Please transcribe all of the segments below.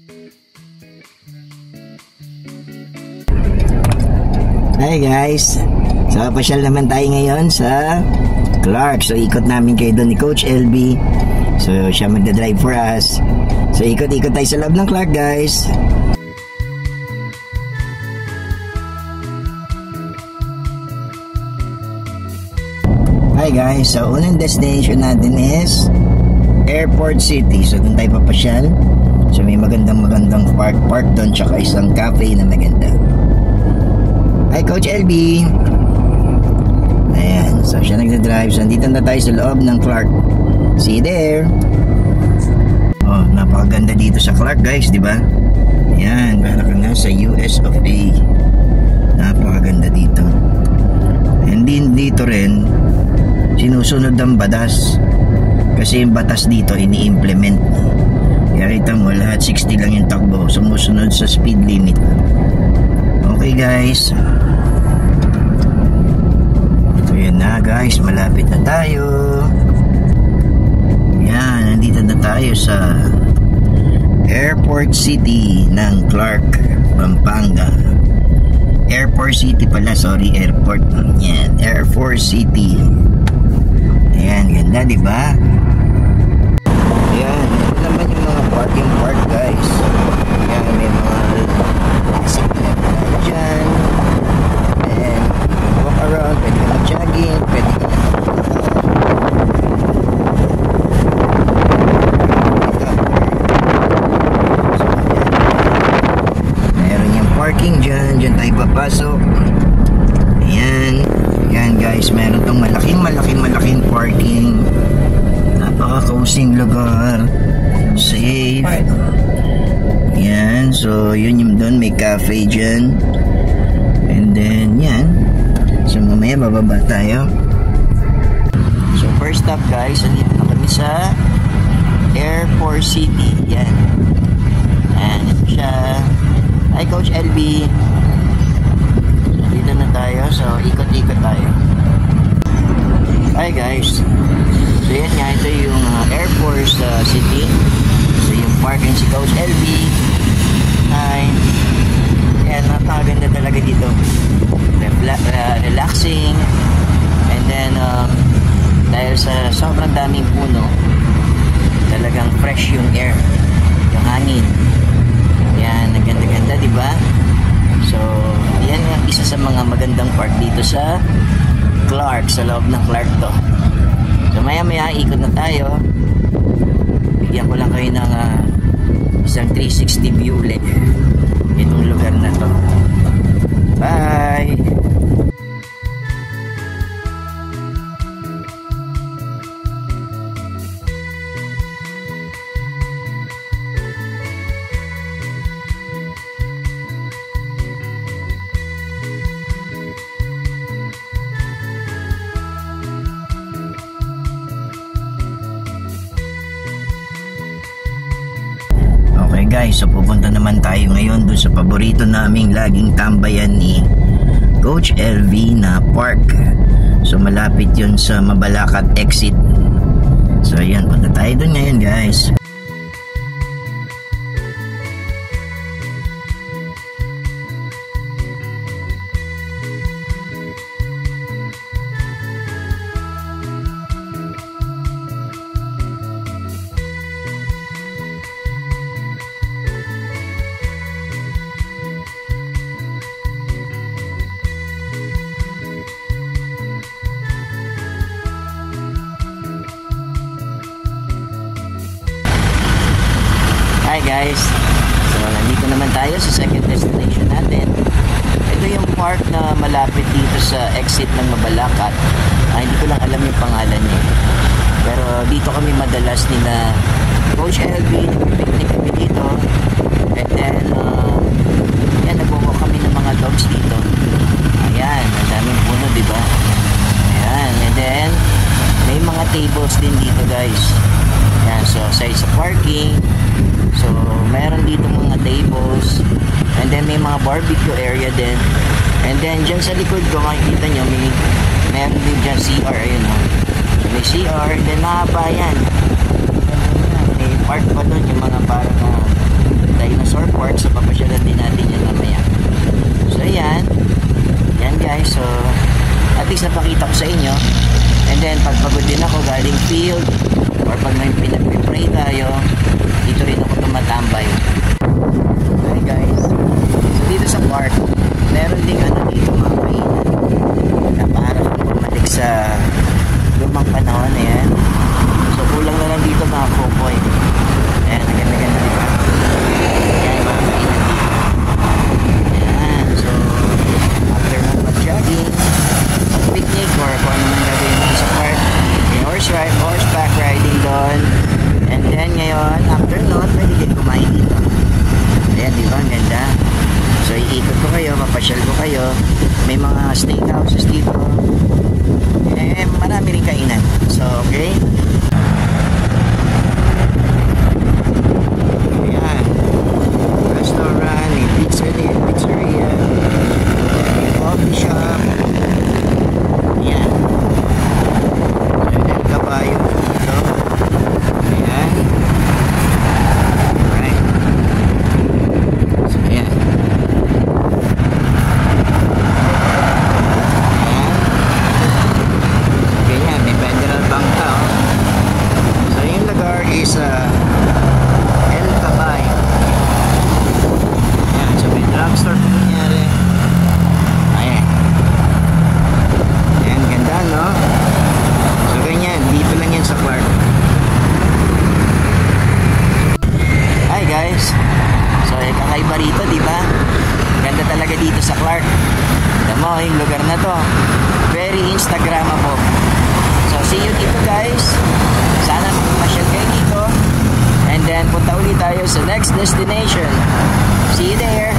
Hi guys, so pasyal naman tayo ngayon sa Clark. So ikot namin kayo doon ni Coach LB. So siya magdadrive for us. So ikot-ikot tayo sa loob ng Clark guys. Hi guys, so unang destination natin is Airport City. So doon tayo papasyal. So may magandang park doon, tsaka isang cafe na maganda. Hi Coach LB. Ayan, so siya nagdadrive. So nandito na tayo sa loob ng Clark. See you there. Oh, napakaganda dito sa Clark guys, di ba? Ayan, para ka nga sa US of A. Napakaganda dito. And din dito rin sinusunod ang batas. Kasi yung batas dito ini-implement. Kaya kita mo lahat 60 lang yung takbo, sumusunod sa speed limit. Okay guys. So yan na guys, malapit na tayo. Yan, nandito na tayo sa Airport City ng Clark, Pampanga. Airport City pala, sorry, airport. Yan, Airport City. Ayan, ganda diba? Ayan, ito naman yung mga parking park guys. Ayan, may mga signal na dyan. And walk around, pwede ka mag-jogging, pwede ka meron yung parking dyan, dyan tayo papasok. Ayan, ayan guys, meron tong malaking parking. Napaka-cozying lugar, safe. Yan, so yun yung doon, may cafe dyan. And then yan, so mamaya bababa tayo. So first stop guys, andito na kami sa Airport City. Yan, and ito siya. Hi Coach LB. So dito na tayo, so ikot-ikot tayo. Hi guys. So yan nga, ito yung Airport City. So yung parking si Coach LB. Hi. Yan, napakaganda talaga dito. Relaxing. And then dahil sa sobrang daming puno, talagang fresh yung air, yung hangin. Yan, ang ganda-ganda, diba? So yan yung isa sa mga magandang part dito sa Clark, sa loob ng Clark to. So maya-maya ikot na tayo. Bigyan ko lang kayo ng isang 360 view ulit itong lugar na to. Bye! Okay guys, so pupunta naman tayo ngayon doon sa paborito naming laging tambayan ni Coach LV na park. So malapit yun sa Mabalacat exit. So ayan, punta tayo doon ngayon guys. Hi guys, so nandito naman tayo sa second destination natin. Ito yung park na malapit dito sa exit ng Mabalacat. Hindi ko lang alam yung pangalan niya, pero dito kami madalas nila Coach LB, nag-picnic kami dito. And then yan, nag-walk kami ng mga dogs dito. Ayan, ang daming puno, diba? Ayan, and then may mga tables din dito guys. Ayan, so sa parking. So, meron dito mga tables. And then, may mga barbecue area din. And then, dyan sa likod ko, makikita nyo, meron din dyan CR. Ayun, o. So, may CR. And then, mahaba yan. May park pa doon, yung mga parang then pag pagod din ako galing field or pag may pinag-pray tayo, dito rin ako tumatambay. Okay guys, so dito sa park meron ding dito mga kainan na para kang bumalik sa lumang panahon na yan. So kulang na lang dito mga kokoy. Ayan, naganda-ganda diba? Ayan, mga kainan dito. Ayan, so after ng mag-jogging, mag-picnic or kung ano man gagawin dito sa park, may horseback riding doon. And then ngayon, after nun, pwede din kumain dito. Ayan, diba? Ang ganda. So iikot ko kayo, mapasyal ko kayo. May mga steakhouses dito. Eh, marami rin kainan. So, okay? Ayan. Restaurant, may pizzeria, may coffee shop. Ayan. So, may kabayo dito. Ayan. Alright. So, ayan. Is El Cabay. Ayan, so may drugstore po nangyari. Ayan. Ayan, ganda no? So ganyan, dito lang yan sa Clark. Hi guys. So kakaiba rito, diba? Ganda talaga dito sa Clark. Alam mo, yung lugar na to very Instagrammable. So see you dito guys. Sana mapasyal kayo dito. And then punta ulit tayo sa next destination. See you there.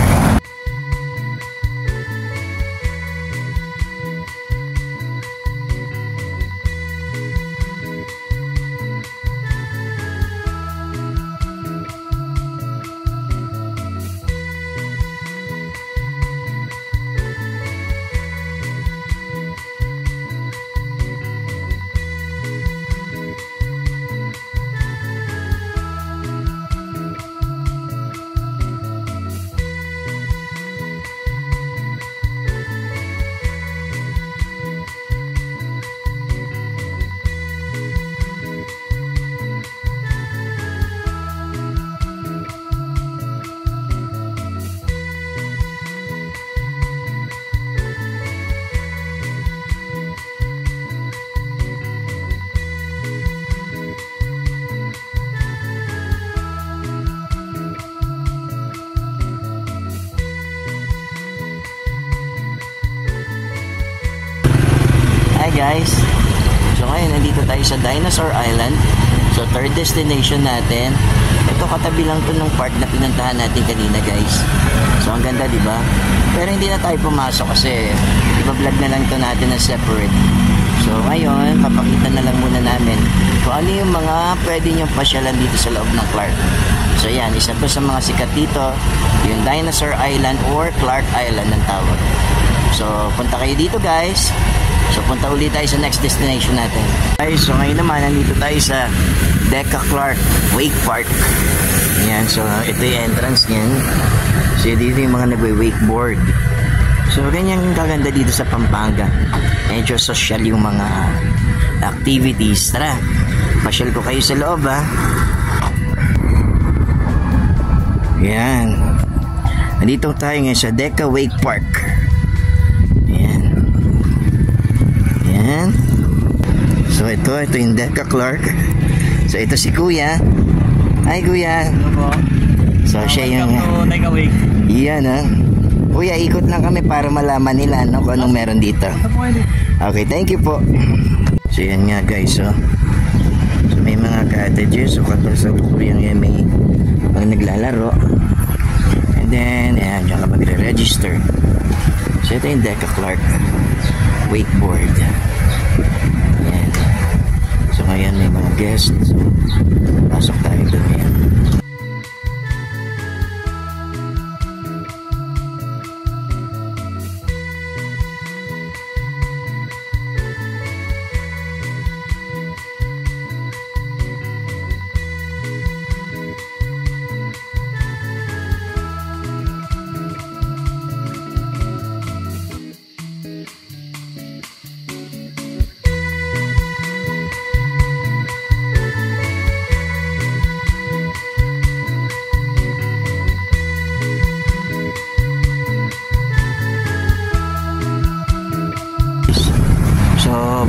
Guys, so ngayon nandito tayo sa Dinosaur Island. So third destination natin. Ito katabi lang to ng park na pinuntahan natin kanina guys. So ang ganda diba? Pero hindi na tayo pumasok kasi iba-vlog na lang to natin na separate. So ngayon papakita na lang muna namin kung ano yung mga pwede nyong pasyalan dito sa loob ng Clark. So yan, isa to sa mga sikat dito, yung Dinosaur Island or Clark Island ng tawag. So punta kayo dito guys. So punta ulit tayo sa next destination natin. Guys, so ngayon naman nandito tayo sa Deca Clark Wake Park. Ayan, so ito yung entrance niyan. So dito yung mga nagwe-wakeboard. So ganyan kaganda dito sa Pampanga. Medyo social yung mga activities. Tara, pasyal ko kayo sa loob ha. Ayan. Nandito tayo ngayon sa Deca Wake Park. So ito yung Deca Clark. So ito si Kuya. Hi Kuya. So siya yung yan ha. Kuya, ikot lang kami para malaman nila kung anong meron dito. Okay, thank you po. So yan nga guys. So may mga cottages. So kasalukuyan yan may mga naglalaro. And then ayan, dyan ka magre-register. So ito yung Deca Clark wakeboard. Ayan. So ngayon may mga guests. Pasok tayo doon yan.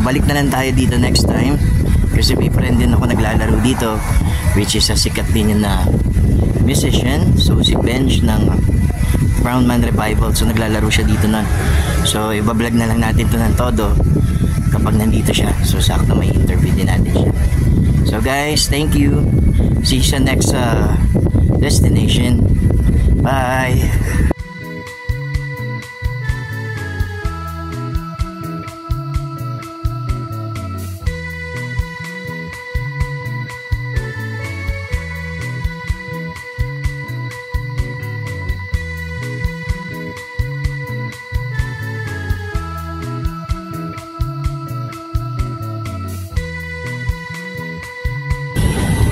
balik na lang tayo dito next time. Kasi may friend din ako naglalaro dito, which is a sikat din yun na musician. So si Benj ng Brown Man Revival. So naglalaro siya dito nun. So ibablog na lang natin to ng todo kapag nandito siya. So sakto may interview din natin siya. So guys, thank you. See you sa next destination. Bye.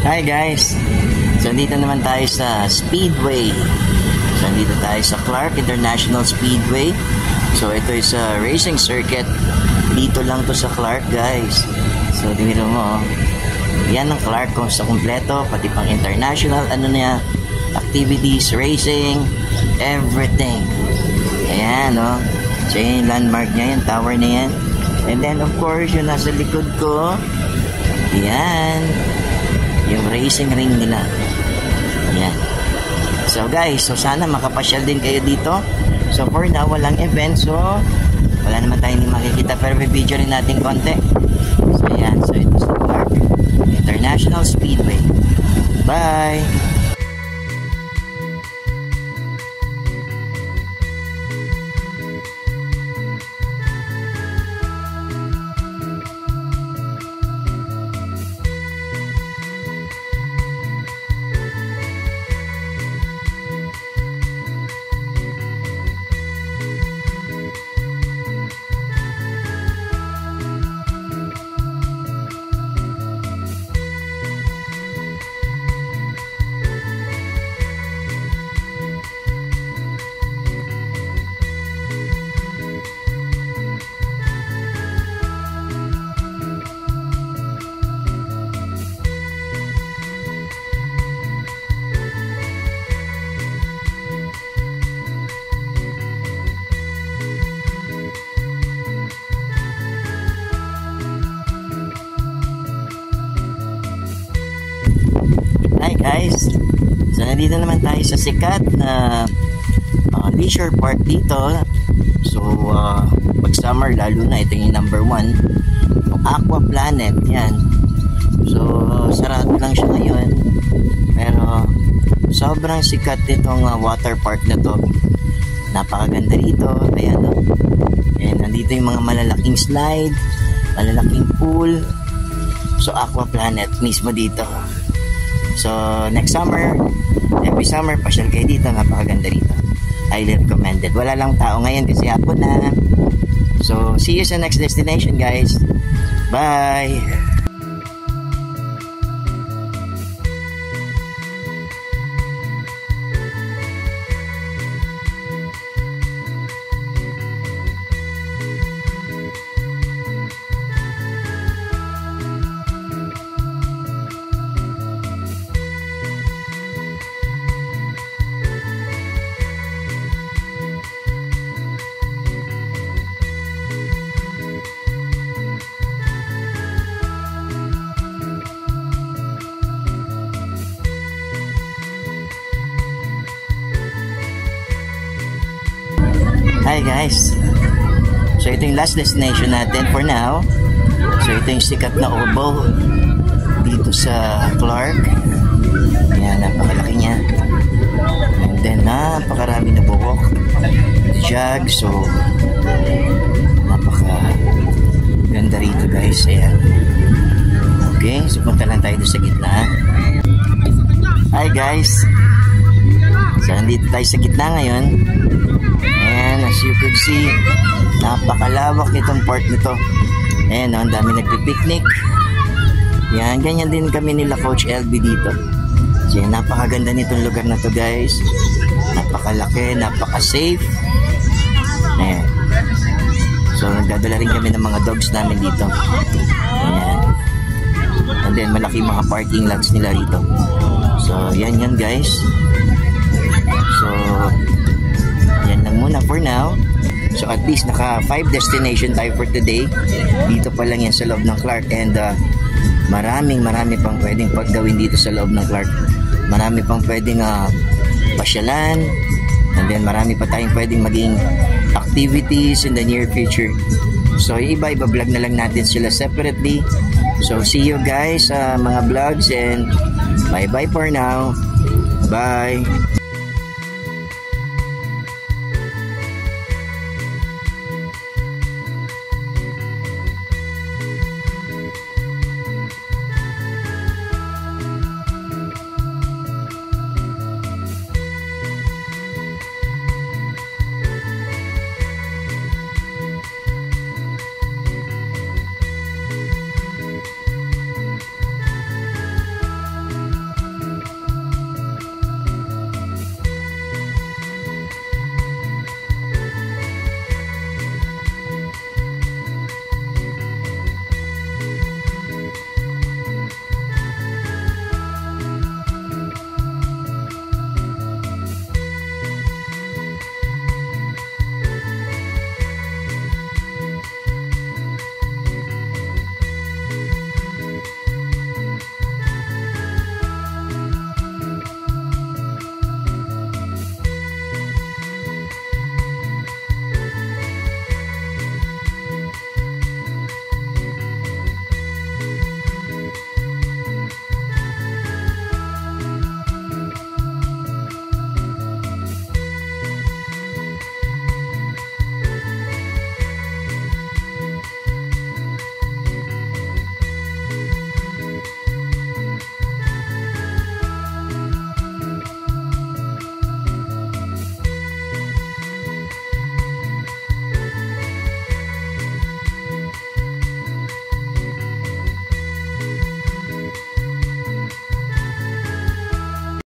Hi guys! So dito naman tayo sa Speedway. So dito tayo sa Clark International Speedway. So ito is a racing circuit. Dito lang to sa Clark guys. So tingnan mo. Yan ang Clark kung sa kumpleto. Pati pang international activities, racing, everything. Ayan o. So yung landmark niya, yung tower na yan. And then of course yung nasa likod ko. Yan. Yung racing ring nila. Yan. So guys, so sana makapasyal din kayo dito. So for now, walang event. So wala naman tayong makikita. Pero may video rin natin konti. So yan. So ito sa Clark International Speedway. Bye! Hi guys, so nandito naman tayo sa sikat na leisure park dito. So pag summer lalo na, ito yung number 1, yung Aqua Planet. Yan. So sarado lang siya ngayon, pero sobrang sikat itong water park na to. Napakaganda rito. Ayan o. And nandito yung mga malalaking slide, malalaking pool. So Aqua Planet mismo dito. So next summer, every summer pasyal kayo dito. Napakaganda rito, highly recommended. Wala lang tao ngayon kasi hapon na. So see you sa next destination guys. Bye. Hi guys, so ito yung last destination natin for now. So ito yung sikat na oval dito sa Clark. Ayan, napakalaki niya. And then napakarami na buhok, jog. So napaka ganda rito guys. Ayan. Okay, so punta lang tayo sa gitna. Hi guys, so nandito tayo sa gitna ngayon. And as you can see, napakalawak nitong park nito. Ayan, ang dami nagpipiknik. Yan, ganyan din kami nila Coach LB dito. So, napakaganda nitong lugar na to guys. Napakalaki, napaka-safe. Ayan. So, nagdadala rin kami ng mga dogs namin dito. Ayan. And then, malaki mga parking lots nila rito. So, yan guys. So, yan lang muna for now. So at least naka 5 destination tayo for today. Dito pa lang yan sa loob ng Clark, and marami pang pwedeng paggawin dito sa loob ng Clark. Marami pang pwedeng pasyalan, and then marami pa tayong pwedeng maging activities in the near future. So iba-iba vlog na lang natin sila separately. So see you guys sa mga vlogs, and bye bye for now. Bye.